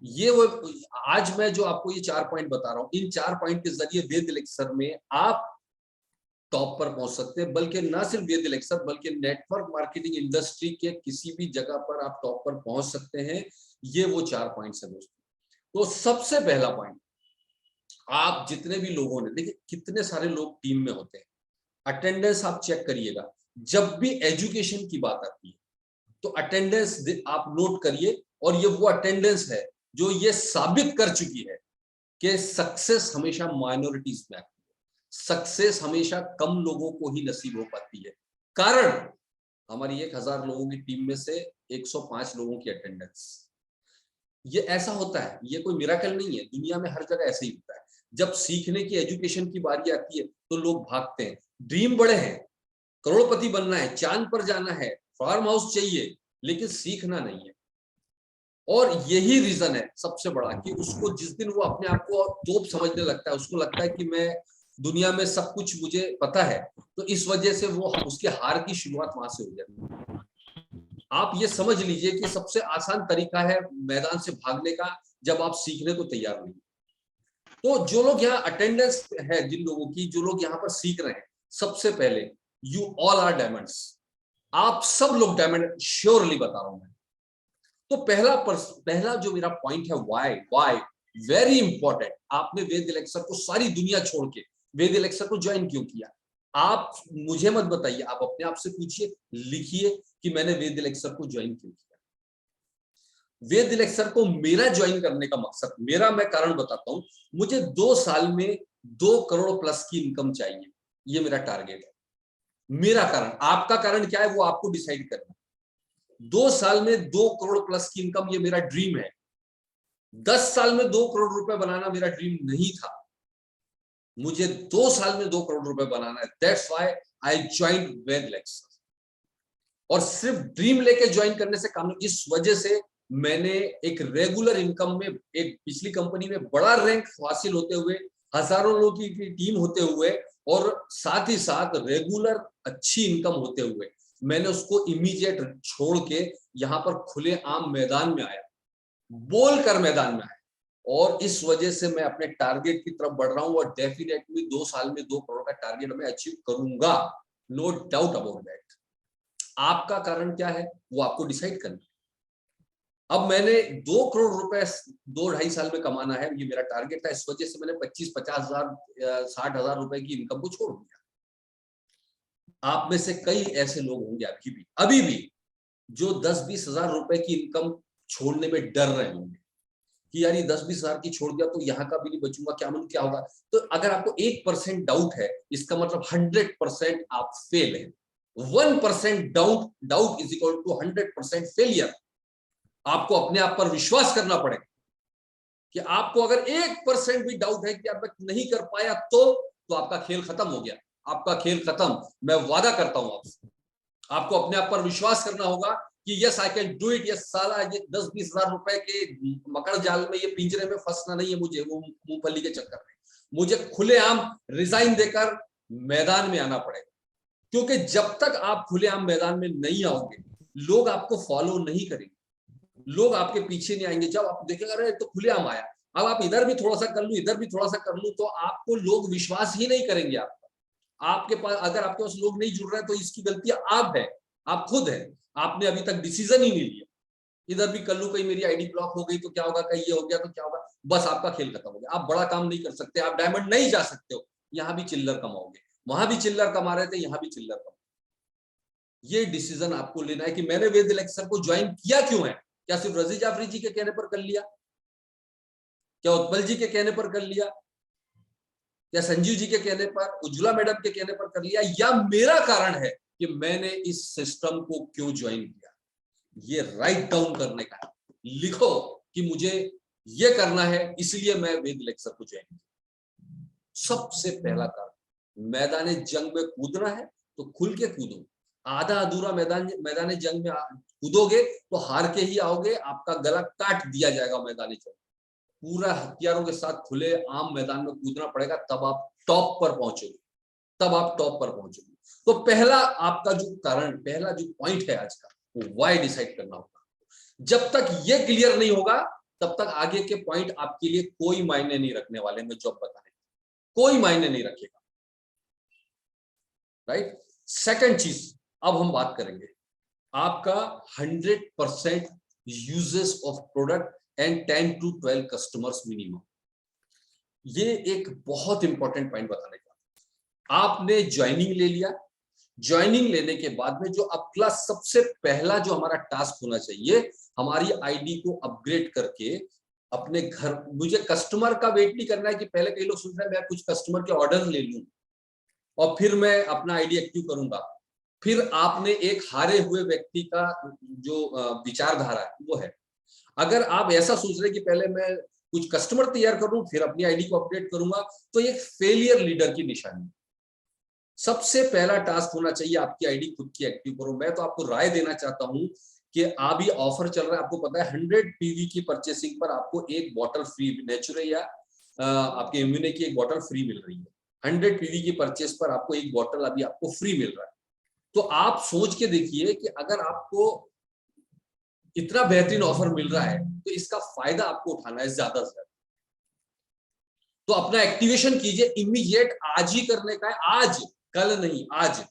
ये वो आज मैं जो आपको ये 4 पॉइंट बता रहा हूं, इन 4 पॉइंट के जरिए वेद लेक्चर में आप टॉप पर पहुंच सकते हैं। बल्कि ना सिर्फ वेद लेक्चर बल्कि नेटवर्क मार्केटिंग इंडस्ट्री के किसी भी जगह पर आप टॉप पर पहुंच सकते हैं। ये वो 4 पॉइंट्स है दोस्तों। तो सबसे पहला पॉइंट, आप जितने भी लोगों ने, देखिए कितने सारे लोग टीम में होते हैं, अटेंडेंस आप चेक करिएगा। जब भी एजुकेशन की बात आती है तो अटेंडेंस आप नोट करिए, और ये वो अटेंडेंस है जो ये साबित कर चुकी है कि सक्सेस हमेशा माइनॉरिटीज में आती है, सक्सेस हमेशा कम लोगों को ही नसीब हो पाती है। कारण हमारी 1000 लोगों की टीम में से 105 लोगों की अटेंडेंस। ये ऐसा होता है, ये कोई मिराकल नहीं है, दुनिया में हर जगह ऐसे ही होता है। जब सीखने की, एजुकेशन की बारी आती है तो लोग भागते हैं। ड्रीम बड़े हैं, करोड़पति बनना है, चांद पर जाना है, फार्म हाउस चाहिए, लेकिन सीखना नहीं है। और यही रीजन है सबसे बड़ा कि उसको जिस दिन वो अपने आप को तोप समझने लगता है, उसको लगता है कि मैं दुनिया में सब कुछ मुझे पता है, तो इस वजह से वो उसकी हार की शुरुआत वहां से हो जाती है। आप ये समझ लीजिए कि सबसे आसान तरीका है मैदान से भागने का, जब आप सीखने को तैयार नहीं। तो जो लोग यहाँ अटेंडेंस है, जिन लोगों की, जो लोग यहाँ पर सीख रहे हैं, सबसे पहले यू ऑल आर डायमंड्स। आप सब लोग डायमंड, श्योरली बता रहा हूं मैं। तो पहला जो मेरा पॉइंट है, वाई वेरी इंपॉर्टेंट। आपने वेद लेक्चर को, सारी दुनिया छोड़ के वेद लेक्चर को ज्वाइन क्यों किया? आप मुझे मत बताइए, आप अपने आप से पूछिए, लिखिए कि मैंने वेद लेक्चर को ज्वाइन क्यों किया। वेद लेक्चर को मेरा ज्वाइन करने का मकसद, मेरा मैं कारण बताता हूं। मुझे 2 साल में 2 करोड़ प्लस की इनकम चाहिए, ये मेरा टारगेट है। मेरा कारण, आपका कारण क्या है वो आपको डिसाइड करना। 2 साल में 2 करोड़ प्लस की इनकम, ये मेरा ड्रीम है। 10 साल में 2 करोड़ रुपए बनाना मेरा ड्रीम नहीं था। मुझे 2 साल में 2 करोड़ रुपए बनाना है। That's why I join Ved lecture. और सिर्फ ड्रीम लेके ज्वाइन करने से काम नहीं, इस वजह से मैंने एक रेगुलर इनकम में, एक पिछली कंपनी में बड़ा रैंक हासिल होते हुए, हजारों लोगों की टीम होते हुए, और साथ ही साथ रेगुलर अच्छी इनकम होते हुए, मैंने उसको इमीडिएट छोड़ के यहाँ पर खुले आम मैदान में आया, बोलकर मैदान में आया। और इस वजह से मैं अपने टारगेट की तरफ बढ़ रहा हूं, और डेफिनेटली 2 साल में 2 करोड़ का टारगेट मैं अचीव करूंगा, नो डाउट अबाउट दैट। आपका कारण क्या है वो आपको डिसाइड करना है। अब मैंने 2 करोड़ रुपए 2-2.5 साल में कमाना है, ये मेरा टारगेट था। इस वजह से मैंने 25-50 हजार 60 हजार रुपए की इनकम को छोड़ दिया। आप में से कई ऐसे लोग होंगे अभी भी जो 10-20 हजार रुपए की इनकम छोड़ने में डर रहे होंगे कि यार ये 10-20 हजार की छोड़ दिया तो यहाँ का भी नहीं बचूंगा, क्या मालूम क्या होगा। तो अगर आपको 1% डाउट है, इसका मतलब 100% आप फेल है। 1% doubt is equal to 100% failure. आपको अपने आप पर विश्वास करना पड़ेगा कि आपको अगर 1% भी डाउट है कि आप नहीं कर पाया तो आपका खेल खत्म हो गया, आपका खेल खत्म। मैं वादा करता हूं आपसे, आपको अपने आप पर विश्वास करना होगा कि yes I can do it. Yes साला, ये 10-20 हजार रुपए के मकड़ जाल में, ये पिंजरे में फंसना नहीं है मुझे, वो मूंगफली के चक्कर में। मुझे खुलेआम रिजाइन देकर मैदान में आना पड़ेगा, क्योंकि जब तक आप खुलेआम मैदान में नहीं आओगे, लोग आपको फॉलो नहीं करेंगे, लोग आपके पीछे नहीं आएंगे। जब आप देखेंगे अरे तो खुलेआम आया, अब आप इधर भी थोड़ा सा कर लूं, इधर भी थोड़ा सा कर लूं, तो आपको लोग विश्वास ही नहीं करेंगे। आपके पास, अगर आपके पास लोग नहीं जुड़ रहे हैं तो इसकी गलती आप है, आप खुद है। आपने अभी तक डिसीजन ही नहीं लिया, इधर भी कर लूं, कहीं मेरी आईडी ब्लॉक हो गई तो क्या होगा, कहीं ये हो गया तो क्या होगा, बस आपका खेल खत्म हो गया। आप बड़ा काम नहीं कर सकते, आप डायमंड नहीं जा सकते हो। यहाँ भी चिल्लर कमाओगे, वहां भी चिल्लर कमा रहे थे, यहाँ भी चिल्लर कमा। ये डिसीजन आपको लेना है कि मैंने वेद लेक्चर को ज्वाइन किया क्यों है। क्या सिर्फ रजी जाफरी जी के कहने पर कर लिया? क्या उत्पल जी के कहने पर कर लिया? या संजीव जी के कहने पर, उज्ज्वला मैडम के कहने पर कर लिया? या मेरा कारण है कि मैंने इस सिस्टम को क्यों ज्वाइन किया? ये राइट डाउन करने का है, लिखो कि मुझे ये करना है, इसलिए मैं वेद लेक्चर को ज्वाइन किया। सबसे पहला कारण, मैदान जंग में कूदना है तो खुल के कूदो। आधा अधूरा मैदान जंग में कूदोगे तो हार के ही आओगे, आपका गला काट दिया जाएगा मैदान जंग। पूरा हथियारों के साथ खुले आम मैदान में कूदना पड़ेगा, तब आप टॉप पर पहुंचोगे, तब आप टॉप पर पहुंचोगे। तो पहला आपका जो कारण, पहला जो पॉइंट है आज का, वो वाई डिसाइड करना होगा। जब तक ये क्लियर नहीं होगा तब तक आगे के पॉइंट आपके लिए कोई मायने नहीं रखने वाले, मैं जो बताने, कोई मायने नहीं रखेगा, राइट। सेकंड चीज, अब हम बात करेंगे आपका 100% uses of product and 10 to 12 customers minimum. ये एक बहुत इंपॉर्टेंट पॉइंट बताने का। आपने ज्वाइनिंग ले लिया, ज्वाइनिंग लेने के बाद में जो अगला सबसे पहला जो हमारा टास्क होना चाहिए, हमारी आईडी को अपग्रेड करके अपने घर, मुझे कस्टमर का वेट नहीं करना है कि पहले कई लोग सोच रहे हैं मैं कुछ कस्टमर के ऑर्डर ले लूं और फिर मैं अपना आईडी एक्टिव करूंगा। फिर आपने एक हारे हुए व्यक्ति का जो विचारधारा है वो है। अगर आप ऐसा सोच रहे हैं कि पहले मैं कुछ कस्टमर तैयार करूं फिर अपनी आईडी को अपडेट करूंगा, तो एक फेलियर लीडर की निशानी। सबसे पहला टास्क होना चाहिए आपकी आईडी खुद की एक्टिव करो। मैं तो आपको राय देना चाहता हूं कि अभी ऑफर चल रहा है, आपको पता है 100 पीवी की परचेसिंग पर आपको एक बॉटल फ्री, नेचुरल या आपके इम्यूने की एक बॉटल फ्री मिल रही है। 100 पीवी की परचेस पर आपको एक बॉटल अभी आपको फ्री मिल रहा है। तो आप सोच के देखिए कि अगर आपको इतना बेहतरीन ऑफर मिल रहा है तो इसका फायदा आपको उठाना है ज्यादा से ज्यादा। तो अपना एक्टिवेशन कीजिए, इमीडिएट आज ही करने का है, आज, कल नहीं, आज।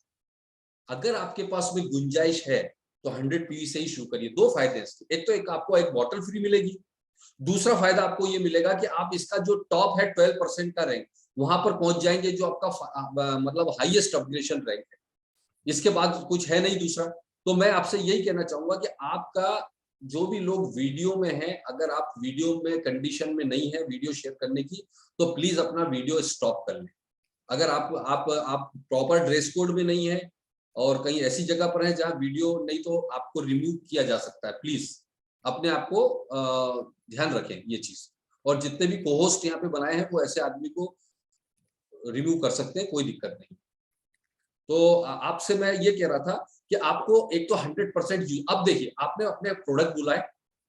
अगर आपके पास में गुंजाइश है तो 100 पीवी से ही शुरू करिए। दो फायदे हैं, एक तो एक आपको एक बॉटल फ्री मिलेगी, दूसरा फायदा आपको ये मिलेगा कि आप इसका जो टॉप है 12% का रैंक, वहां पर पहुंच जाएंगे जो आपका मतलब हाईएस्ट अपग्रेडेशन रैंक है। इसके बाद कुछ है नहीं दूसरा। तो मैं आपसे यही कहना चाहूंगा कि आपका जो भी लोग वीडियो में हैं, अगर आप वीडियो में कंडीशन में नहीं है वीडियो शेयर करने की, तो प्लीज अपना वीडियो स्टॉप कर लें। अगर आप प्रॉपर ड्रेस कोड में नहीं है और कहीं ऐसी जगह पर है जहां वीडियो नहीं, तो आपको रिमूव किया जा सकता है। प्लीज अपने आप को ध्यान रखें ये चीज। और जितने भी कोहोस्ट यहाँ पे बनाए हैं वो ऐसे आदमी को रिमूव कर सकते हैं, कोई दिक्कत नहीं। तो आपसे मैं ये कह रहा था कि आपको एक तो 100% यूज। अब देखिए आपने अपने प्रोडक्ट बुलाए,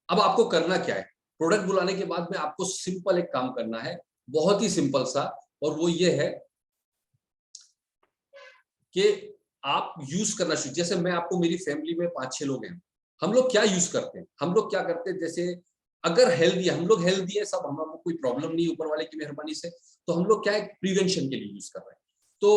अब आपको करना क्या है? प्रोडक्ट बुलाने के बाद में आपको सिंपल एक काम करना है, बहुत ही सिंपल सा, और वो ये है कि आप यूज करना शुरू। जैसे मैं आपको, मेरी फैमिली में 5-6 लोग हैं, हम लोग क्या यूज करते हैं, हम लोग क्या करते हैं, जैसे अगर हेल्दी है, हम लोग हेल्दी है सब, हमको कोई प्रॉब्लम नहीं ऊपर वाले की मेहरबानी से, तो हम लोग क्या है प्रिवेंशन के लिए यूज कर रहे हैं। तो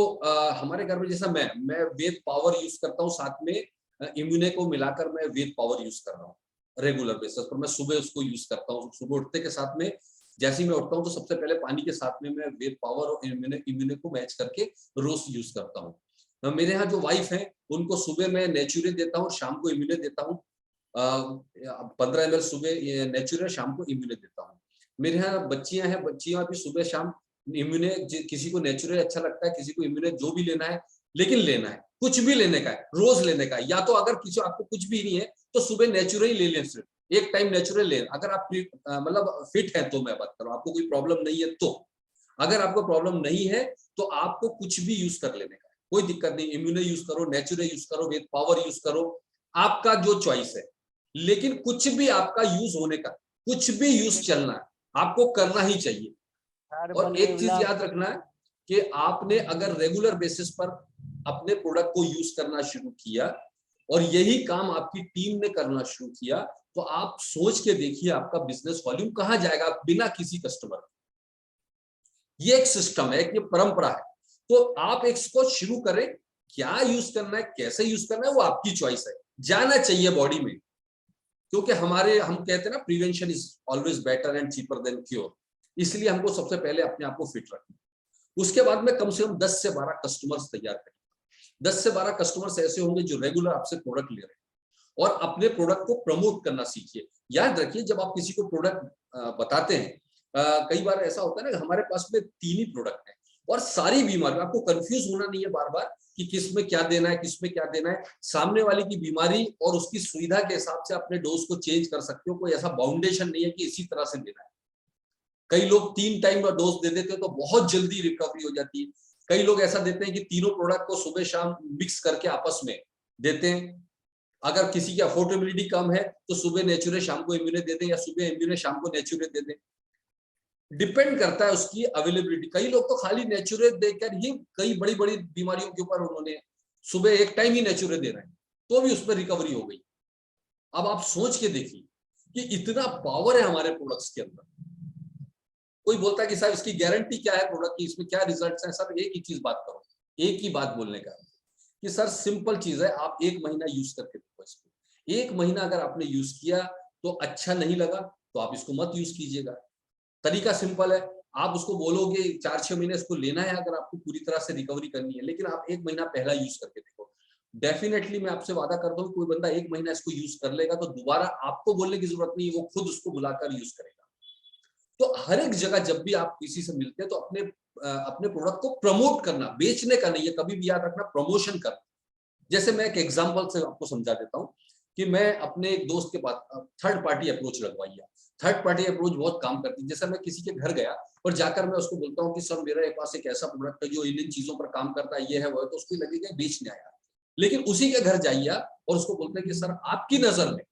हमारे घर में जैसा मैं वेद पावर यूज करता हूँ, साथ में इम्यूने को मिलाकर मैं वेद पावर यूज कर रहा हूँ रेगुलर बेसिस पर। मैं सुबह उसको यूज करता हूँ, सुबह उठते के साथ में जैसे ही मैं उठता हूँ तो सबसे पहले पानी के साथ में मैं वेद पावर और इम्यूने को मैच करके रोज यूज करता हूँ। मेरे यहाँ जो वाइफ है उनको सुबह मैं नेचुरे देता हूँ, शाम को इम्यूने देता हूँ। 15 ml सुबह नेचुरल, शाम को इम्यूने देता हूँ। मेरे यहाँ बच्चियां हैं, बच्चियां भी सुबह शाम इम्यूने, किसी को नेचुरल अच्छा लगता है, किसी को इम्यूने, जो भी लेना है, लेकिन लेना है, कुछ भी लेने का है, रोज लेने का है। या तो अगर किसी आपको कुछ भी नहीं है तो सुबह नेचुरल ही ले लें, सिर्फ एक टाइम नेचुरल लें। अगर आप मतलब फिट है तो मैं बात कर रहा हूँ, आपको कोई प्रॉब्लम नहीं है तो। अगर आपको प्रॉब्लम नहीं है तो आपको कुछ भी यूज कर लेने का है, कोई दिक्कत नहीं। इम्यूने यूज करो, नेचुरल यूज करो, वेद पावर यूज करो, आपका जो चॉइस है। लेकिन कुछ भी आपका यूज होने का, कुछ भी यूज चलना है, आपको करना ही चाहिए। और एक चीज याद रखना है कि आपने अगर रेगुलर बेसिस पर अपने प्रोडक्ट को यूज करना शुरू किया और यही काम आपकी टीम ने करना शुरू किया, तो आप सोच के देखिए आपका बिजनेस वॉल्यूम कहां जाएगा बिना किसी कस्टमर। ये एक सिस्टम है, एक ये परंपरा है। तो आप इसको शुरू करें, क्या यूज करना है, कैसे यूज करना है, वो आपकी चॉइस है। जाना चाहिए बॉडी में, क्योंकि हम कहते हैं ना, prevention is always better and cheaper than cure. इसलिए हमको सबसे पहले अपने आप को फिट रखना। उसके बाद में कम से कम 10 से 12 कस्टमर्स तैयार करें। 10 से 12 कस्टमर्स ऐसे होंगे जो रेगुलर आपसे प्रोडक्ट ले रहे हैं, और अपने प्रोडक्ट को प्रमोट करना सीखिए। याद रखिए जब आप किसी को प्रोडक्ट बताते हैं, कई बार ऐसा होता है ना, हमारे पास में 3 ही प्रोडक्ट है और सारी बीमारी, आपको कंफ्यूज होना नहीं है बार बार कि किस में क्या देना है, किस में क्या देना है। सामने वाले की बीमारी और उसकी सुविधा के हिसाब से अपने डोज को चेंज कर सकते हो। कोई ऐसा बाउंडेशन नहीं है कि इसी तरह से देना है। कई लोग 3 टाइम का डोज दे देते हैं तो बहुत जल्दी रिकवरी हो जाती है। कई लोग ऐसा देते हैं कि तीनों प्रोडक्ट को सुबह शाम मिक्स करके आपस में देते हैं। अगर किसी की अफोर्डेबिलिटी कम है तो सुबह नेचुरल, शाम को इम्यूने दे दें, या सुबह इम्यूने, शाम को नेचुरल दे दें। डिपेंड करता है उसकी अवेलेबिलिटी। कई लोग तो खाली नेचुरल देकर ही कई बड़ी बड़ी बीमारियों के ऊपर उन्होंने सुबह एक टाइम ही नेचुरल दे रहे हैं, तो भी उसमें रिकवरी हो गई। अब आप सोच के देखिए कि इतना पावर है हमारे प्रोडक्ट्स के अंदर। कोई बोलता है कि साहब इसकी गारंटी क्या है प्रोडक्ट की, इसमें क्या रिजल्ट्स हैं? सर एक ही चीज बात करो, एक ही बात बोलने का कि सर सिंपल चीज है, आप 1 महीना यूज करके देखो इसको। 1 महीना अगर आपने यूज किया तो अच्छा नहीं लगा तो आप इसको मत यूज कीजिएगा। तरीका सिंपल है, आप उसको बोलोगे 4-6 महीने इसको लेना है अगर आपको पूरी तरह से रिकवरी करनी है, लेकिन आप 1 महीना पहला यूज करके देखो। डेफिनेटली मैं आपसे वादा करता हूँ, कोई बंदा 1 महीना इसको यूज कर लेगा तो दोबारा आपको बोलने की जरूरत नहीं है, वो खुद उसको बुलाकर यूज करेगा। तो हर एक जगह जब भी आप किसी से मिलते हैं तो अपने प्रोडक्ट को प्रमोट करना, बेचने का नहीं है, कभी भी याद रखना, प्रमोशन करना। जैसे मैं एक एग्जांपल से आपको समझा देता हूँ कि मैं अपने एक दोस्त के पास थर्ड पार्टी अप्रोच लगवाई है। थर्ड पार्टी अप्रोच बहुत काम करती है। जैसे मैं किसी के घर गया और जाकर मैं उसको बोलता हूँ कि सर मेरे पास एक ऐसा प्रोडक्ट है जो इन चीजों पर काम करता है, ये है वो है, तो उसको लगेगा बेचने आया। लेकिन उसी के घर जाइए और उसको बोलते हैं कि सर आपकी नजर में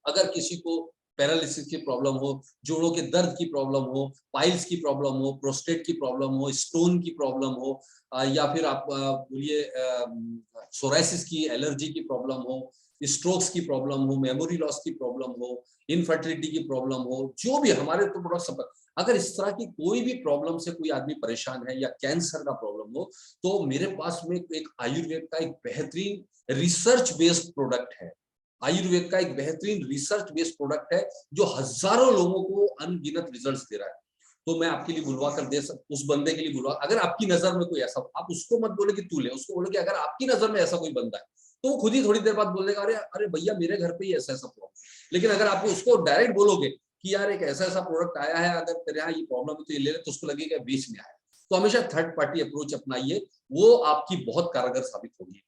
अगर किसी को पैरालिसिस की प्रॉब्लम हो, जोड़ों के दर्द की प्रॉब्लम हो, पाइल्स की प्रॉब्लम हो, प्रोस्टेट की प्रॉब्लम हो, स्टोन की प्रॉब्लम हो, या फिर आप बोलिए सोराइसिस की एलर्जी की प्रॉब्लम हो, स्ट्रोक्स की प्रॉब्लम हो, मेमोरी लॉस की प्रॉब्लम हो, इनफर्टिलिटी की प्रॉब्लम हो, जो भी हमारे तो प्रोडक्ट सब, अगर इस तरह की कोई भी प्रॉब्लम से कोई आदमी परेशान है या कैंसर का प्रॉब्लम हो, तो मेरे पास में एक आयुर्वेद का एक बेहतरीन रिसर्च बेस्ड प्रोडक्ट है। आयुर्वेद का एक बेहतरीन रिसर्च बेस्ड प्रोडक्ट है जो हजारों लोगों को अनगिनत रिजल्ट्स दे रहा है। तो मैं आपके लिए बुलवा कर दे सकता, उस बंदे के लिए बुलवा, अगर आपकी नजर में कोई ऐसा, आप उसको मत बोले कि तू ले, उसको बोले कि अगर आपकी नजर में ऐसा कोई बंदा है तो वो खुद ही थोड़ी देर बाद बोलेगा अरे अरे भैया मेरे घर पे ही ऐसा ऐसा प्रॉब्लम। लेकिन अगर आप उसको डायरेक्ट बोलोगे कि यार एक ऐसा ऐसा प्रोडक्ट आया है, अगर तेरे यहाँ ये प्रॉब्लम है तो ये ले ले, तो उसको लगेगा बेचने आया। तो हमेशा थर्ड पार्टी अप्रोच अपनाइए, वो आपकी बहुत कारगर साबित होगी।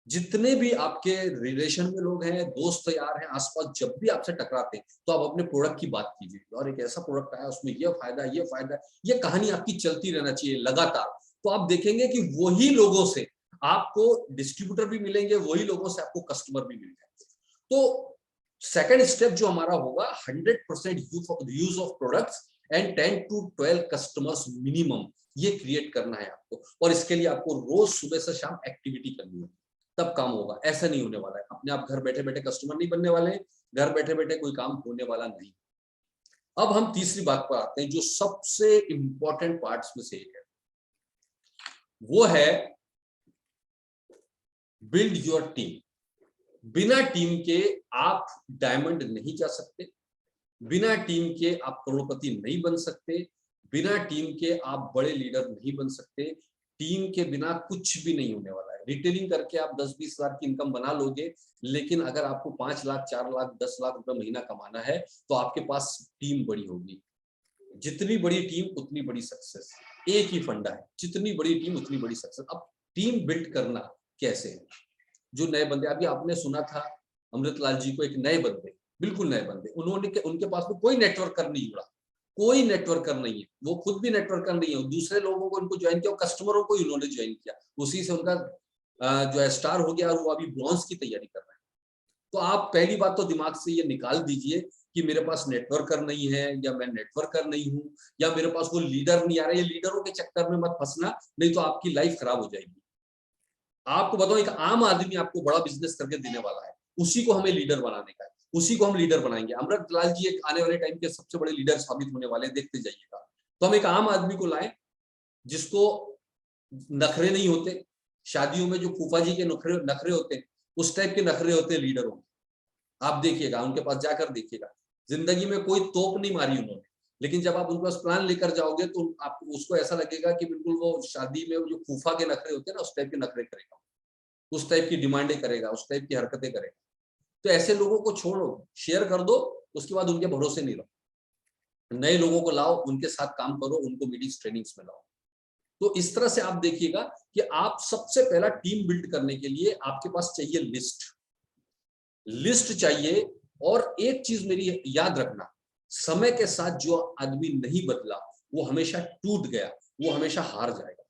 जितने भी आपके रिलेशन में लोग हैं, दोस्त यार हैं आसपास, जब भी आपसे टकराते हैं तो आप अपने प्रोडक्ट की बात कीजिए, और एक ऐसा प्रोडक्ट आया उसमें ये फायदा ये फायदा, ये कहानी आपकी चलती रहना चाहिए लगातार। तो आप देखेंगे कि वही लोगों से आपको डिस्ट्रीब्यूटर भी मिलेंगे, वही लोगों से आपको कस्टमर भी मिल जाएंगे। तो सेकंड स्टेप जो हमारा होगा, 100% use of products and 10 to 12 customers minimum, ये क्रिएट करना है आपको। और इसके लिए आपको रोज सुबह से शाम एक्टिविटी करनी है, तब काम होगा। ऐसा नहीं होने वाला है, अपने आप घर बैठे बैठे कस्टमर नहीं बनने वाले, घर बैठे बैठे कोई काम होने वाला नहीं। अब हम तीसरी बात पर आते हैं जो सबसे इंपॉर्टेंट पार्ट्स में से एक है, वो है बिल्ड योर टीम। बिना टीम के आप डायमंड नहीं जा सकते, बिना टीम के आप करोड़पति नहीं बन सकते, बिना टीम के आप बड़े लीडर नहीं बन सकते। टीम के बिना कुछ भी नहीं होने वाला है। रिटेलिंग करके आप 10-20 लाख की इनकम बना लोगे, लेकिन अगर आपको 5 लाख 4 लाख 10 लाख रुपए महीना कमाना है तो आपके पास टीम बड़ी होगी। जितनी बड़ी टीम उतनी बड़ी सक्सेस। एक ही फंडा है, जितनी बड़ी टीम उतनी बड़ी सक्सेस। अब टीम बिल्ड करना कैसे है? जो नए बंदे, अभी आपने सुना था अमृतलाल जी को, एक नए बंदे, बिल्कुल नए बंदे, उनके पास में कोई नेटवर्कर नहीं जुड़ा, कोई नेटवर्कर नहीं है, वो खुद भी नेटवर्कर नहीं है, दूसरे लोगों को उनको ज्वाइन किया, कस्टमरों को उन्होंने ज्वाइन किया, उसी से उनका जो है स्टार हो गया और वो अभी ब्रॉन्ज की तैयारी कर रहे हैं। तो आप पहली बात तो दिमाग से ये निकाल दीजिए कि मेरे पास नेटवर्कर नहीं है, या मैं नेटवर्कर नहीं हूं, या मेरे पास वो लीडर नहीं आ रहा है। ये लीडरों के चक्कर में मत फंसना, नहीं तो आपकी लाइफ खराब हो जाएगी। आपको बताओ, एक आम आदमी आपको बड़ा बिजनेस करके देने वाला है, उसी को हमें लीडर बनाने का है, उसी को हम लीडर बनाएंगे। अमृतलाल जी एक आने वाले टाइम के सबसे बड़े लीडर साबित होने वाले, देखते जाइएगा। तो हम एक आम आदमी को लाएं जिसको नखरे नहीं होते, शादियों में जो फूफा जी के नखरे नखरे होते हैं, उस टाइप के नखरे होते हैं लीडरों में। आप देखिएगा, उनके पास जाकर देखिएगा, जिंदगी में कोई तोप नहीं मारी उन्होंने, लेकिन जब आप उनके पास प्लान लेकर जाओगे तो आपको उसको ऐसा लगेगा कि बिल्कुल वो शादी में जो फूफा के नखरे होते हैं ना, उस टाइप के नखरे करेगा, उस टाइप की डिमांडें करेगा, उस टाइप की हरकतें करेगा। तो ऐसे लोगों को छोड़ो, शेयर कर दो, उसके बाद उनके भरोसे नहीं रहो। नए लोगों को लाओ, उनके साथ काम करो, उनको मीटिंग्स ट्रेनिंग्स में लाओ। तो इस तरह से आप देखिएगा कि आप सबसे पहला टीम बिल्ड करने के लिए आपके पास चाहिए लिस्ट चाहिए। और एक चीज मेरी याद रखना, समय के साथ जो आदमी नहीं बदला वो हमेशा टूट गया, वो हमेशा हार जाएगा।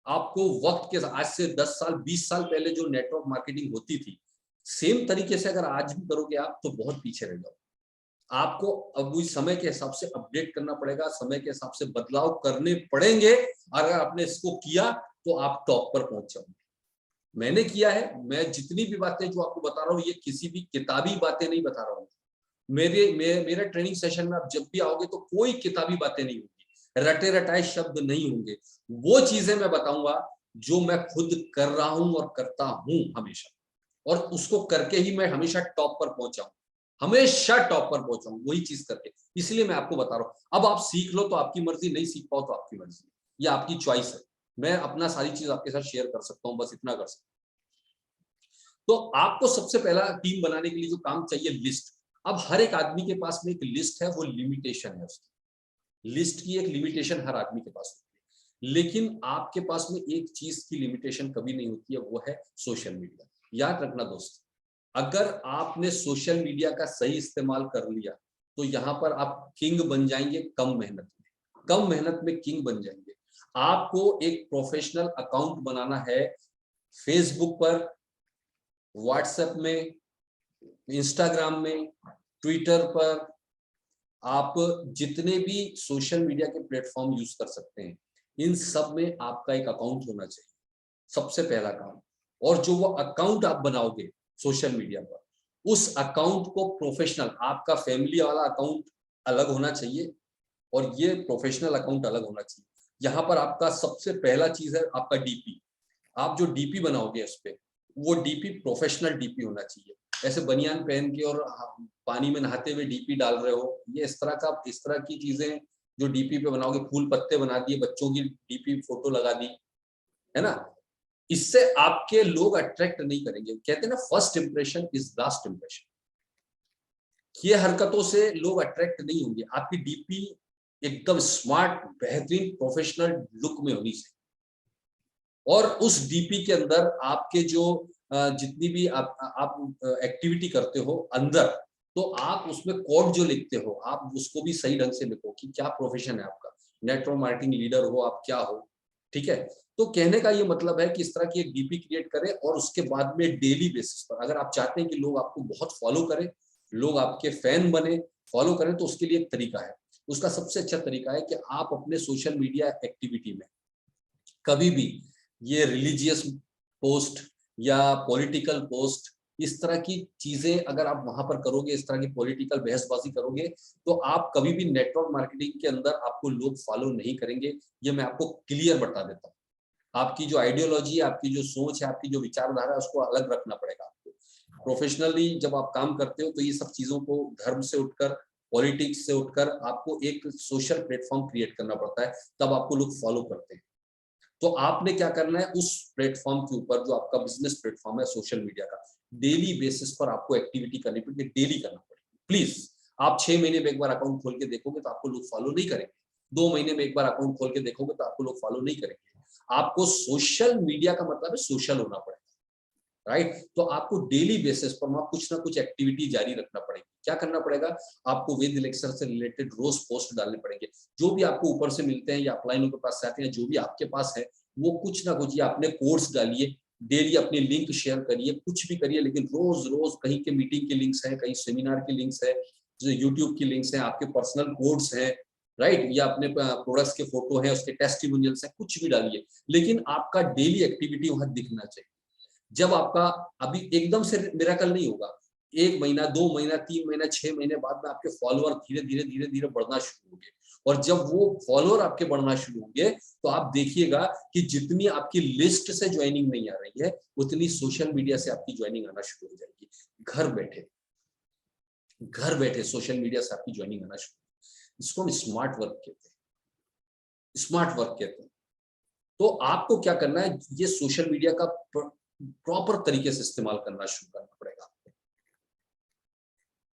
आपको वक्त के, आज से 10 साल 20 साल पहले जो नेटवर्क मार्केटिंग होती थी, सेम तरीके से अगर आज भी करोगे आप तो बहुत पीछे रह जाओ। आपको अब उस समय के हिसाब से अपडेट करना पड़ेगा, समय के हिसाब से बदलाव करने पड़ेंगे। अगर आपने इसको किया तो आप टॉप पर पहुंच जाओगे। मैंने किया है। मैं जितनी भी बातें जो आपको बता रहा हूँ, ये किसी भी किताबी बातें नहीं बता रहा हूँ, मेरा ट्रेनिंग सेशन में आप जब भी आओगे तो कोई किताबी बातें नहीं होगी, रटे रटाए शब्द नहीं होंगे। वो चीजें मैं बताऊंगा जो मैं खुद कर रहा हूं और करता हूं हमेशा, और उसको करके ही मैं हमेशा टॉप पर पहुंचा हूं, हमेशा टॉप पर पहुंचा हूं वही चीज करके। इसलिए मैं आपको बता रहा हूं। अब आप सीख लो तो आपकी मर्जी, नहीं सीख पाओ तो आपकी मर्जी, ये आपकी चॉइस है। मैं अपना सारी चीज आपके साथ शेयर कर सकता हूं, बस इतना कर सकता हूं। तो आपको सबसे पहला टीम बनाने के लिए जो काम चाहिए, लिस्ट। अब हर एक आदमी के पास में एक लिस्ट है, वो लिमिटेशन है उसकी। लिस्ट की एक लिमिटेशन हर आदमी के पास होती है, लेकिन आपके पास में एक चीज की लिमिटेशन कभी नहीं होती है, वो है सोशल मीडिया। याद रखना दोस्त, अगर आपने सोशल मीडिया का सही इस्तेमाल कर लिया तो यहां पर आप किंग बन जाएंगे, कम मेहनत में, कम मेहनत में किंग बन जाएंगे। आपको एक प्रोफेशनल अकाउंट बनाना है फेसबुक पर, व्हाट्सएप में, इंस्टाग्राम में, ट्विटर पर, आप जितने भी सोशल मीडिया के प्लेटफॉर्म यूज कर सकते हैं, इन सब में आपका एक अकाउंट होना चाहिए, सबसे पहला काम। और जो वो अकाउंट आप बनाओगे सोशल मीडिया पर, उस अकाउंट को प्रोफेशनल, आपका फैमिली वाला अकाउंट अलग होना चाहिए और ये प्रोफेशनल अकाउंट अलग होना चाहिए। यहाँ पर आपका सबसे पहला चीज है आपका डीपी। आप जो डीपी बनाओगे उस पे, वो डीपी प्रोफेशनल डीपी होना चाहिए। ऐसे बनियान पहन के और पानी में नहाते हुए डीपी डाल रहे हो, ये इस तरह की चीजें जो डीपी पे बनाओगे, फूल पत्ते बना दिए, बच्चों की डीपी फोटो लगा दी, है ना, इससे आपके लोग अट्रैक्ट नहीं करेंगे। कहते हैं ना, first impression is last impression. ये हरकतों से लोग अट्रैक्ट नहीं होंगे। आपकी डीपी एकदम स्मार्ट, बेहतरीन, प्रोफेशनल लुक में होनी चाहिए। और उस डीपी के अंदर आपके जो जितनी भी आप एक्टिविटी करते हो अंदर, तो आप उसमें कोड जो लिखते हो, आप उसको भी सही ढंग से लिखो कि क्या प्रोफेशन है आपका, नेटवर्क मार्केटिंग लीडर हो आप, क्या हो, ठीक है। तो कहने का ये मतलब है कि इस तरह की एक डीपी क्रिएट करें, और उसके बाद में डेली बेसिस पर, अगर आप चाहते हैं कि लोग आपको बहुत फॉलो करें, लोग आपके फैन बने, फॉलो करें, तो उसके लिए एक तरीका है। उसका सबसे अच्छा तरीका है कि आप अपने सोशल मीडिया एक्टिविटी में कभी भी ये रिलीजियस पोस्ट या पॉलिटिकल पोस्ट, इस तरह की चीजें अगर आप वहां पर करोगे, इस तरह की पॉलिटिकल बहसबाजी करोगे, तो आप कभी भी नेटवर्क मार्केटिंग के अंदर आपको लोग फॉलो नहीं करेंगे। ये मैं आपको क्लियर बता देता हूँ। आपकी जो आइडियोलॉजी है, आपकी जो सोच है, आपकी जो विचारधारा है, उसको अलग रखना पड़ेगा आपको। प्रोफेशनली जब आप काम करते हो तो ये सब चीजों को धर्म से उठकर, पॉलिटिक्स से उठकर, आपको एक सोशल प्लेटफॉर्म क्रिएट करना पड़ता है, तब आपको लोग फॉलो करते हैं। तो आपने क्या करना है, उस प्लेटफॉर्म के ऊपर जो आपका बिजनेस प्लेटफॉर्म है सोशल मीडिया का, डेली बेसिस पर आपको एक्टिविटी करनी पड़ेगी, डेली करना पड़ेगा। प्लीज, आप 6 महीने में एक बार अकाउंट खोल के देखोगे तो आपको लोग फॉलो नहीं करेंगे, 2 महीने में एक बार अकाउंट खोल के देखोगे तो आपको लोग फॉलो नहीं करेंगे। आपको सोशल मीडिया का मतलब है सोशल होना पड़ेगा, राइट। तो आपको डेली बेसिस पर वहां कुछ ना कुछ एक्टिविटी जारी रखना पड़ेगी। क्या करना पड़ेगा, आपको वेद लेक्चर से रिलेटेड रोज पोस्ट डालने पड़ेंगे। जो भी आपको ऊपर से मिलते हैं या अपलाइनों के पास से आते हैं, जो भी आपके पास है, वो कुछ ना कुछ, या अपने कोर्स डालिए, डेली अपनी लिंक शेयर करिए, कुछ भी करिए, लेकिन रोज रोज कहीं के मीटिंग के लिंक्स हैं, कहीं सेमिनार के लिंक्स है, जो यूट्यूब की लिंक्स हैं, आपके पर्सनल कोड्स हैं, राइट, या अपने प्रोडक्ट्स के फोटो है, उसके टेस्टिमोनियल्स है, कुछ भी डालिए, लेकिन आपका डेली एक्टिविटी वहां दिखना चाहिए। जब आपका, अभी एकदम से मिरेकल नहीं होगा, 1 महीना, 2 महीना, 3 महीना, 6 महीने बाद में आपके फॉलोअर धीरे धीरे धीरे धीरे बढ़ना शुरू होंगे। और जब वो फॉलोअर आपके बढ़ना शुरू होंगे, तो आप देखिएगा कि जितनी आपकी लिस्ट से ज्वाइनिंग नहीं आ रही है, उतनी सोशल मीडिया से आपकी ज्वाइनिंग आना शुरू हो जाएगी। घर बैठे, घर बैठे सोशल मीडिया से आपकी ज्वाइनिंग आना शुरू। इसको हम स्मार्ट वर्क कहते हैं, स्मार्ट वर्क कहते हैं। तो आपको क्या करना है, ये सोशल मीडिया का प्रॉपर तरीके से इस्तेमाल करना शुरू करना पड़ेगा।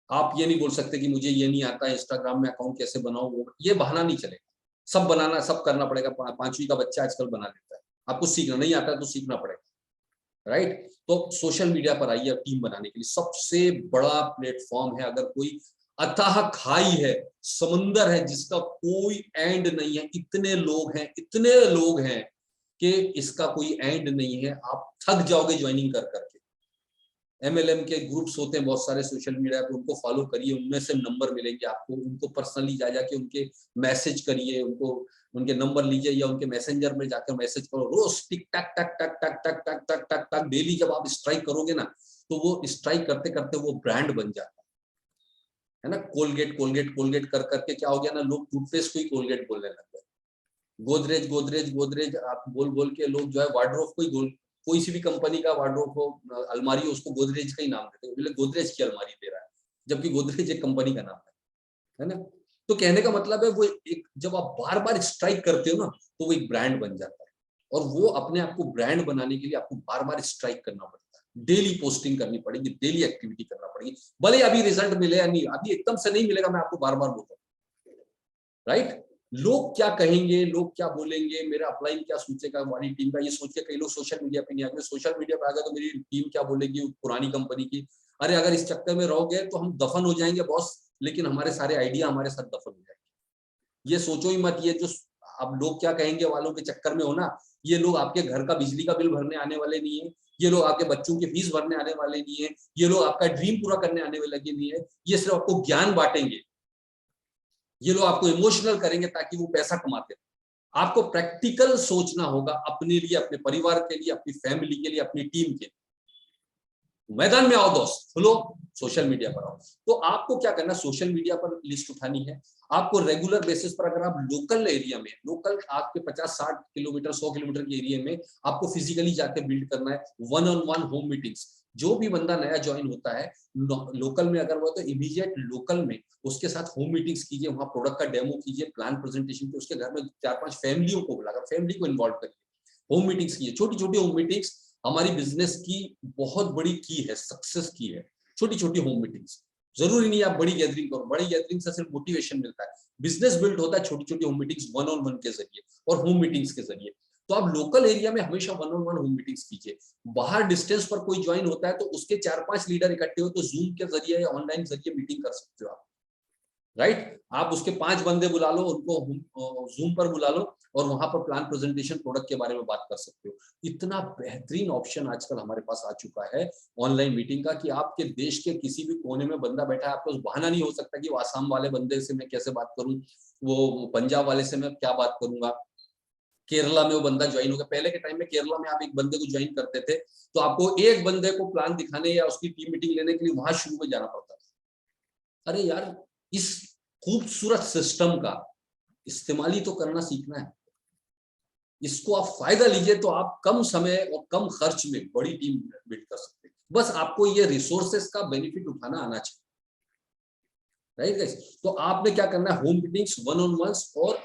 आप ये नहीं बोल सकते कि मुझे ये नहीं आता, इंस्टाग्राम में अकाउंट कैसे बनाऊं, ये बहाना नहीं चलेगा। सब बनाना, सब करना पड़ेगा। 5वीं का बच्चा आजकल बना लेता है। आपको सीखना नहीं आता तो सीखना पड़ेगा, राइट। तो सोशल मीडिया पर आइए टीम बनाने के लिए। सबसे बड़ा प्लेटफॉर्म है, अगर कोई अथाह खाई है, समंदर है जिसका कोई एंड नहीं है, इतने लोग हैं, इतने लोग हैं कि इसका कोई एंड नहीं है। आप थक जाओगे ज्वाइनिंग कर करके। एमएलएम के ग्रुप्स होते हैं बहुत सारे सोशल मीडिया पे, उनको फॉलो करिए, उनमें से नंबर मिलेंगे आपको। उनको पर्सनली जा जाके उनके मैसेज करिए, उनको उनके नंबर लीजिए, या उनके मैसेंजर में जाकर मैसेज करो। रोज टिक टक टक टक टक टक टक टक टक टक डेली जब आप स्ट्राइक करोगे ना, तो वो स्ट्राइक करते करते वो ब्रांड बन जाता है। है ना, कोलगेट कोलगेट कोलगेट कर करके क्या हो गया ना, लोग टूथपेस्ट को ही कोलगेट बोलने लग गए। गोदरेज गोदरेज गोदरेज आप बोल बोल के लोग जो है वार्डरोब को ही कोई सी भी कंपनी का वार्डरोब हो, अलमारी हो, उसको गोदरेज का ही नाम देते हैं, बोले गोदरेज की अलमारी दे रहा है, जबकि गोदरेज एक कंपनी का नाम है ना। तो कहने का मतलब है वो एक, जब आप बार बार स्ट्राइक करते हो ना तो वो एक ब्रांड बन जाता है, और वो अपने आप को ब्रांड बनाने के लिए आपको बार बार स्ट्राइक करना पड़ता है, डेली पोस्टिंग करनी पड़ेगी, डेली एक्टिविटी करना पड़ेगी, भले अभी रिजल्ट मिले या नहीं, अभी एकदम से नहीं मिलेगा, मैं आपको बार बार बोलता हूँ, राइट। लोग क्या कहेंगे, लोग क्या बोलेंगे, मेरा अपलाइन क्या सोचेगा, हमारी टीम का, ये सोच के कई लोग सोशल मीडिया पे नहीं आएंगे, सोशल मीडिया पे आ गया तो मेरी टीम क्या बोलेगी पुरानी कंपनी की, अरे अगर इस चक्कर में रहोगे तो हम दफन हो जाएंगे बॉस, लेकिन हमारे सारे आइडिया हमारे साथ दफन हो जाएंगे। ये सोचो ही मत, ये जो अब लोग क्या कहेंगे वालों के चक्कर में हो ना, ये लोग आपके घर का बिजली का बिल भरने आने वाले नहीं है, ये लोग आपके बच्चों की फीस भरने आने वाले नहीं है, ये लोग आपका ड्रीम पूरा करने आने वाले नहीं है, ये सिर्फ आपको ज्ञान बांटेंगे, ये लोग आपको इमोशनल करेंगे ताकि वो पैसा कमाते रहे। आपको प्रैक्टिकल सोचना होगा अपने लिए, अपने परिवार के लिए, अपनी फैमिली के लिए, अपनी टीम के लिए। मैदान में आओ दोस्त, खुलो, सोशल मीडिया पर आओ। तो आपको क्या करना, सोशल मीडिया पर लिस्ट उठानी है। आपको रेगुलर बेसिस पर, अगर आप लोकल एरिया में, लोकल आपके 50-60 किलोमीटर 100 किलोमीटर के एरिया में आपको फिजिकली जाके बिल्ड करना है, one on one home meetings. जो भी बंदा नया ज्वाइन होता है लोकल में, अगर वो तो इमीडिएट लोकल में उसके साथ होम मीटिंग्स कीजिए, वहां प्रोडक्ट का डेमो कीजिए, प्लान प्रेजेंटेशन की, उसके घर में 4-5 फैमिलियों को बुलाकर फैमिली को इन्वॉल्व करिए, होम मीटिंग्स कीजिए, छोटी छोटी होम मीटिंग्स हमारी बिजनेस की बहुत बड़ी की है, सक्सेस की है, छोटी छोटी होम मीटिंग्स। जरूरी नहीं आप बड़ी गैदरिंग करो, बड़ी गैदरिंग से सिर्फ मोटिवेशन मिलता है, बिजनेस बिल्ड होता है छोटी छोटी home meetings, one on one के जरिए और होम मीटिंग्स के जरिए। तो आप लोकल एरिया में हमेशा one on one home meetings कीजिए। बाहर डिस्टेंस पर कोई ज्वाइन होता है तो उसके 4-5 लीडर इकट्ठे हो तो जूम के जरिए या ऑनलाइन जरिए मीटिंग कर सकते हो आप, राइट। आप उसके 5 बंदे बुला लो, उनको जूम पर बुला लो और वहां पर प्लान प्रेजेंटेशन प्रोडक्ट के बारे में बात कर सकते हो। इतना बेहतरीन ऑप्शन आजकल हमारे पास आ चुका है ऑनलाइन मीटिंग का, कि आपके देश के किसी भी कोने में बंदा बैठा है, आपको बहाना नहीं हो सकता कि वो आसाम वाले बंदे से मैं कैसे बात करूं, वो पंजाब वाले से मैं क्या बात करूंगा, केरला में वो बंदा ज्वाइन होगा। पहले के टाइम में केरला में आप एक बंदे को ज्वाइन करते थे तो आपको एक बंदे को प्लान दिखाने या उसकी टीम मीटिंग लेने के लिए वहां शुरू में जाना पड़ता था। अरे यार, इस खूबसूरत सिस्टम का इस्तेमाल ही तो करना सीखना है, इसको आप फायदा लीजिए तो आप कम समय और कम खर्च में बड़ी टीम बिल्ड कर सकते हैं। बस आपको ये रिसोर्सेस का बेनिफिट उठाना आना चाहिए, राइट गाइस। तो आपने क्या करना है, home meetings, one on ones और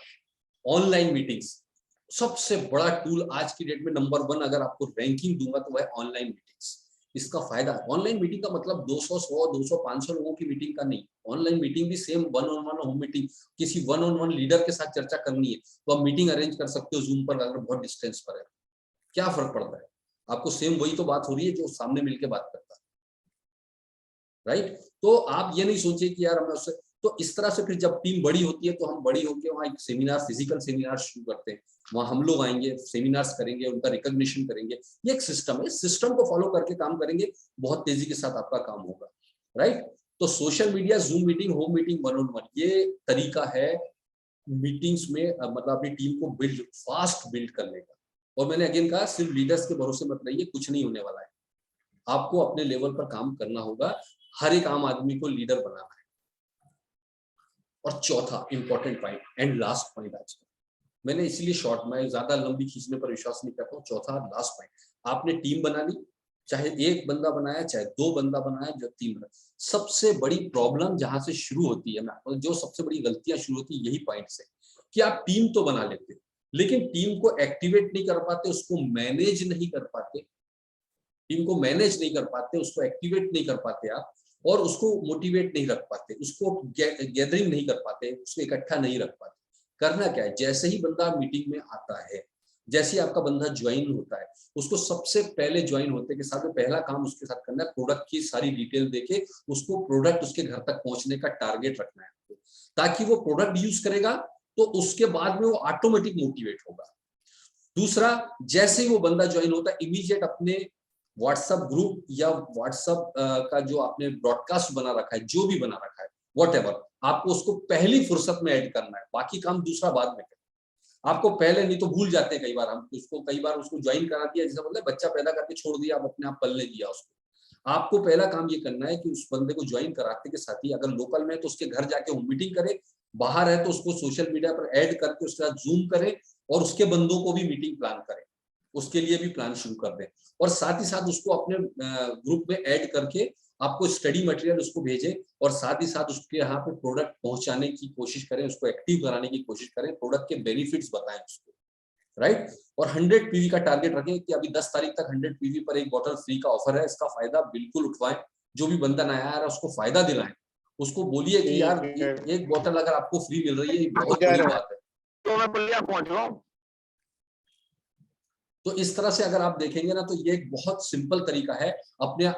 ऑनलाइन मीटिंग्स। सबसे बड़ा टूल आज की डेट में नंबर 1 अगर आपको रैंकिंग दूंगा तो वह ऑनलाइन मीटिंग्स। इसका फायदा, ऑनलाइन मीटिंग का मतलब 200 100 200 500 लोगों की मीटिंग का नहीं, ऑनलाइन मीटिंग भी same one on one home meeting, किसी वन ऑन वन लीडर के साथ चर्चा करनी है तो आप मीटिंग अरेंज कर सकते हो जूम पर, अगर बहुत डिस्टेंस पर है। क्या फर्क पड़ता है आपको, सेम वही तो बात हो रही है जो सामने मिलकर बात करता है, राइट। तो आप ये नहीं सोचिए कि यार हमें उससे, तो इस तरह से फिर जब टीम बड़ी होती है तो हम बड़ी होकर वहाँ एक सेमिनार, फिजिकल सेमिनार शुरू करते हैं, वहां हम लोग आएंगे, सेमिनार्स करेंगे, उनका रिकॉग्निशन करेंगे। ये एक सिस्टम है, सिस्टम को फॉलो करके काम करेंगे, बहुत तेजी के साथ आपका काम होगा, राइट। तो social media, zoom meeting, home meeting, one on one, ये तरीका है मीटिंग्स में मतलब अपनी टीम को बिल्ड, फास्ट बिल्ड करने का। और मैंने अगेन कहा, सिर्फ लीडर्स के भरोसे मत रहिए, कुछ नहीं होने वाला है, आपको अपने लेवल पर काम करना होगा, हर एक आम आदमी को लीडर बनाना है। और चौथा important point and last point, आज मैंने इसलिए शॉर्ट में, ज्यादा लंबी खींचने पर विश्वास नहीं करता हूँ, चौथा लास्ट पॉइंट, आपने टीम बना ली, चाहे एक बंदा बनाया, चाहे 2 बंदा बनाया, जो 3 बनाया। सबसे बड़ी प्रॉब्लम जहां से शुरू होती है ना, जो सबसे बड़ी गलतियां शुरू होती है यही पॉइंट से, कि आप टीम तो बना लेते लेकिन टीम को एक्टिवेट नहीं कर पाते, उसको मैनेज नहीं कर पाते, टीम को मैनेज नहीं कर पाते, उसको एक्टिवेट नहीं कर पाते आप, और उसको मोटिवेट नहीं रख पाते, उसको गैदरिंग नहीं कर पाते, उसको इकट्ठा नहीं रख पाते। करना क्या है, जैसे ही बंदा मीटिंग में आता है, जैसे ही आपका बंदा ज्वाइन होता है, उसको सबसे पहले ज्वाइन होते के साथ में पहला काम उसके साथ करना है, प्रोडक्ट की सारी डिटेल देके उसको प्रोडक्ट उसके घर तक पहुंचने का टारगेट रखना है, ताकि वो प्रोडक्ट यूज करेगा तो उसके बाद में वो ऑटोमेटिक मोटिवेट होगा। दूसरा, जैसे ही वो बंदा ज्वाइन होता है, इमीडिएट अपने व्हाट्सएप ग्रुप या व्हाट्सएप का जो आपने ब्रॉडकास्ट बना रखा है, जो भी बना रखा है, व्हाटएवर, आपको उसको पहली फुर्सत में ऐड करना है, बाकी काम दूसरा बाद में करना। आपको पहले, नहीं तो भूल जाते हैं कई बार हम उसको, कई बार उसको ज्वाइन करा दिया, जैसे मतलब बच्चा पैदा करके छोड़ दिया, आप अपने आप पलने दिया उसको, आपको पहला काम ये करना है कि उस बंदे को ज्वाइन कराते के साथ ही, अगर लोकल में है तो उसके घर जाके वो मीटिंग करे, बाहर है तो उसको सोशल मीडिया पर ऐड करके उसके साथ जूम करें और उसके बंदों को भी मीटिंग प्लान करें, उसके लिए भी प्लान शुरू कर दें। और साथ ही साथ उसको अपने ग्रुप में ऐड करके आपको स्टडी मटेरियल उसको भेजें और साथ ही साथ उसके यहाँ पे प्रोडक्ट पहुंचाने की कोशिश करें, उसको एक्टिव कराने की कोशिश करें, प्रोडक्ट के बेनिफिट्स बताएं उसको, राइट। और 100 पीवी का टारगेट रखें कि अभी 10 तारीख तक 100 पीवी पर एक बॉटल फ्री का ऑफर है, इसका फायदा बिल्कुल उठवाएं। जो भी बंदा नया आ रहा है उसको फायदा दिलाएं, उसको बोलिए कि यार एक बॉटल अगर आपको फ्री मिल रही है ये बहुत बड़ी बात है। तो मैं बलिया पहुंच रहा हूँ। तो इस तरह से अगर आप देखेंगे ना तो ये एक बहुत सिंपल तरीका है अपने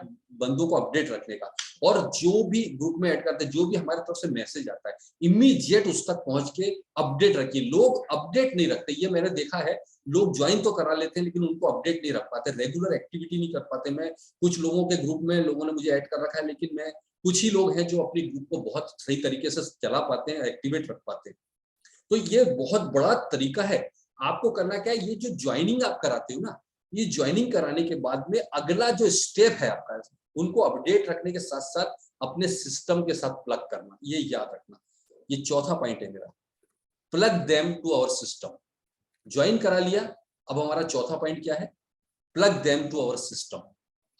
बंदों को अपडेट रखने का। और जो भी ग्रुप में ऐड करते हैं, जो भी हमारी तरफ से मैसेज आता है, इमीडिएट उस तक पहुंच के अपडेट रखिए। लोग अपडेट नहीं रखते, ये मैंने देखा है। लोग ज्वाइन तो करा लेते हैं लेकिन उनको अपडेट नहीं रख पाते, रेगुलर एक्टिविटी नहीं कर पाते। मैं कुछ लोगों के ग्रुप में, लोगों ने मुझे ऐड कर रखा है, लेकिन मैं कुछ ही लोग हैं जो अपने ग्रुप को बहुत सही तरीके से चला पाते हैं, एक्टिवेट रख पाते हैं। तो ये बहुत बड़ा तरीका है। आपको करना क्या है, ये जो ज्वाइनिंग आप कराते हो ना, ये ज्वाइनिंग कराने के बाद में अगला जो स्टेप है आपका, उनको अपडेट रखने के साथ साथ अपने सिस्टम के साथ प्लग करना, ये याद रखना। ये चौथा पॉइंट है मेरा, plug them to our system. Join करा लिया, अब हमारा चौथा पॉइंट क्या है, plug them to our system.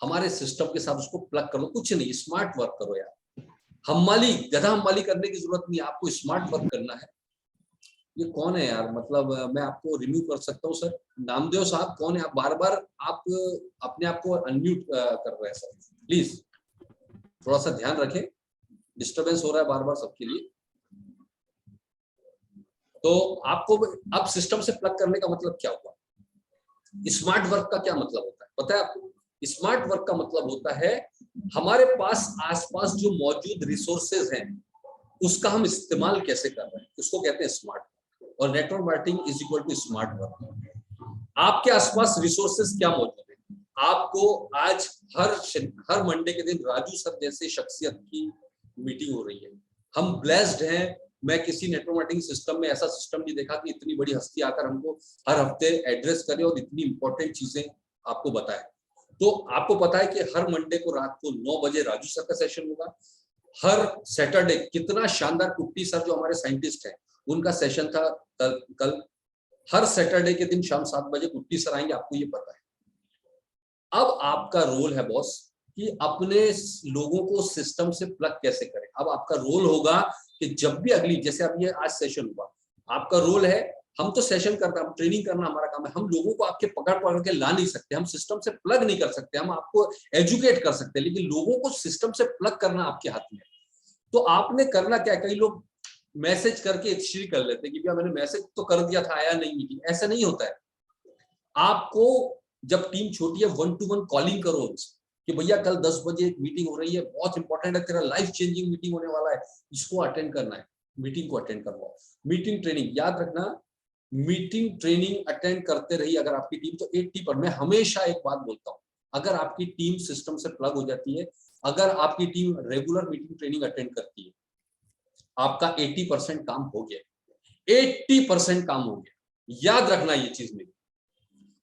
हमारे सिस्टम के साथ उसको प्लग करो। कुछ नहीं, स्मार्ट वर्क करो यार। हम्माली, गधा हम्माली करने की जरूरत नहीं, आपको स्मार्ट वर्क करना है। ये कौन है यार, मतलब मैं आपको रिमूव कर सकता हूँ सर। नामदेव साहब कौन है? आप बार बार आप अपने आप को अनम्यूट कर रहे हैं सर, प्लीज थोड़ा सा ध्यान रखें, डिस्टरबेंस हो रहा है बार बार सबके लिए। तो आपको अब सिस्टम से प्लग करने का मतलब क्या हुआ? स्मार्ट वर्क का क्या मतलब होता है पता है आपको? स्मार्ट वर्क का मतलब होता है हमारे पास आसपास जो मौजूद रिसोर्सेज हैं उसका हम इस्तेमाल कैसे कर रहे हैं, उसको कहते हैं स्मार्ट। और network marketing is equal to smart work. आपके आसपास रिसोर्सेज क्या मौजूद है? आपको आज हर मंडे के दिन राजू सर जैसे शख्सियत की मीटिंग हो रही है। हम ब्लेस्ड हैं। मैं किसी नेटवर्क मार्केटिंग सिस्टम में ऐसा सिस्टम नहीं देखा कि इतनी बड़ी हस्ती आकर हमको हर हफ्ते एड्रेस करे और इतनी इंपॉर्टेंट चीजें आपको बताए। तो आपको पता है कि हर मंडे को रात को 9 बजे राजू सर का सेशन होगा। हर सैटरडे कितना शानदार, कुट्टी सर जो हमारे साइंटिस्ट हैं उनका सेशन था कल। हर सैटरडे के दिन शाम 7 बजे कुट्टी सर आएंगे, आपको ये पता है। अब आपका रोल है बॉस कि अपने लोगों को सिस्टम से प्लग कैसे करें। अब आपका रोल होगा कि जब भी अगली, जैसे अब ये आज सेशन हुआ, आपका रोल है, हम तो सेशन करते हैं, ट्रेनिंग करना हमारा काम है। हम लोगों को आपके पकड़ पकड़ के ला नहीं सकते, हम सिस्टम से प्लग नहीं कर सकते, हम आपको एजुकेट कर सकते हैं, लेकिन लोगों को सिस्टम से प्लग करना आपके हाथ में है। तो आपने करना क्या है, कई लोग मैसेज करके एक्सचेंज कर लेते हैं कि भैया मैंने मैसेज तो कर दिया था, आया नहीं मीटिंग। ऐसा नहीं होता है। आपको जब टीम छोटी है 1-to-1 कॉलिंग करो कि भैया कल 10 बजे एक मीटिंग हो रही है, बहुत इंपॉर्टेंट है, तेरा लाइफ चेंजिंग मीटिंग होने वाला है, इसको अटेंड करना है। मीटिंग को अटेंड करवाओ। मीटिंग ट्रेनिंग याद रखना, मीटिंग ट्रेनिंग अटेंड करते रही अगर आपकी टीम तो 80 पर। मैं हमेशा एक बात बोलता हूँ, अगर आपकी टीम सिस्टम से प्लग हो जाती है, अगर आपकी team regular meeting training attend करती है, आपका 80% काम हो गया। 80% काम हो गया, याद रखना ये चीज मेरी।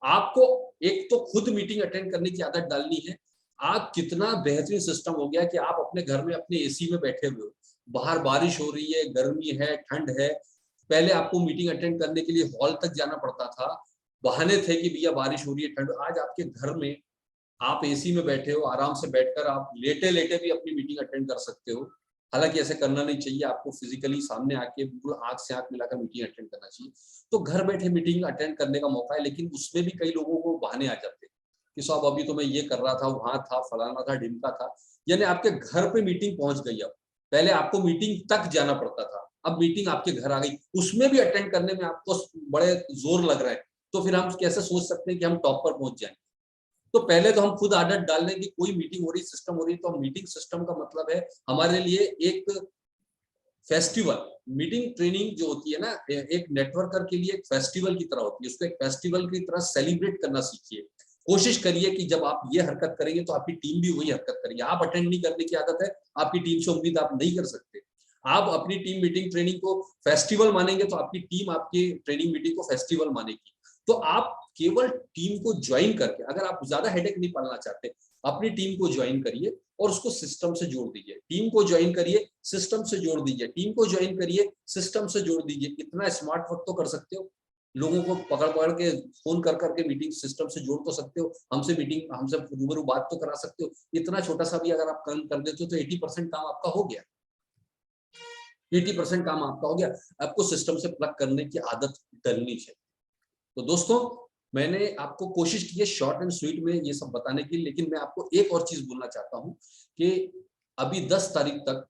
आपको एक तो खुद मीटिंग अटेंड करने की आदत डालनी है। आप कितना बेहतरीन सिस्टम हो गया कि आप अपने घर में अपने एसी में बैठे हुए हो, बाहर बारिश हो रही है, गर्मी है, ठंड है। पहले आपको मीटिंग अटेंड करने के लिए हॉल तक जाना पड़ता था, बहाने थे कि भैया बारिश हो रही है, ठंड। आज आपके घर में आप एसी में बैठे हो, आराम से बैठकर आप लेटे लेटे भी अपनी मीटिंग अटेंड कर सकते हो। हालांकि ऐसे करना नहीं चाहिए, आपको फिजिकली सामने आके बिल्कुल आंख से आंख मिलाकर मीटिंग अटेंड करना चाहिए। तो घर बैठे मीटिंग अटेंड करने का मौका है, लेकिन उसमें भी कई लोगों को बहाने आ जाते हैं कि साहब अभी तो मैं ये कर रहा था, वहां था, फलाना था, ढिमका था। यानी आपके घर पे मीटिंग पहुंच गई। अब पहले आपको मीटिंग तक जाना पड़ता था, अब मीटिंग आपके घर आ गई, उसमें भी अटेंड करने में आपको बड़े जोर लग रहा है। तो फिर हम कैसे सोच सकते हैं कि हम टॉप पर पहुंच जाएं? तो पहले तो हम खुद आदत डाल लें कि कोई मीटिंग हो रही, सिस्टम हो रही, तो मीटिंग सिस्टम का मतलब है हमारे लिए एक फेस्टिवल। मीटिंग ट्रेनिंग जो होती है ना, एक नेटवर्कर के लिए एक फेस्टिवल की तरह होती है। उसको एक फेस्टिवल की तरह सेलिब्रेट करना सीखिए। कोशिश करिए कि जब आप ये हरकत करेंगे तो आपकी टीम भी वही हरकत करेगी। आप अटेंड नहीं करने की आदत है, आपकी टीम से उम्मीद आप नहीं कर सकते। आप अपनी टीम मीटिंग ट्रेनिंग को फेस्टिवल मानेंगे तो आपकी टीम आपकी ट्रेनिंग मीटिंग को फेस्टिवल मानेगी। तो आप केवल टीम को ज्वाइन करके, अगर आप ज्यादा हेडेक नहीं पालना चाहते, अपनी टीम को ज्वाइन करिए और उसको सिस्टम से जोड़ दीजिए। टीम को ज्वाइन करिए, सिस्टम से जोड़ दीजिए, टीम को ज्वाइन करिए, सिस्टम से जोड़ दीजिए। इतना स्मार्ट वर्क तो कर सकते हो। लोगों को पकड़ पकड़ के फोन कर करके मीटिंग सिस्टम से जोड़ तो सकते हो, हमसे रूबरू बात तो करा सकते हो। इतना छोटा सा भी अगर आप काम कर देते हो तो 80% काम आपका हो गया। 80% काम आपका हो गया। आपको सिस्टम से प्लग करने की आदत डलनी चाहिए। तो दोस्तों, मैंने आपको कोशिश की है शॉर्ट एंड स्वीट में ये सब बताने की, लेकिन मैं आपको एक और चीज बोलना चाहता हूं कि अभी 10 तारीख तक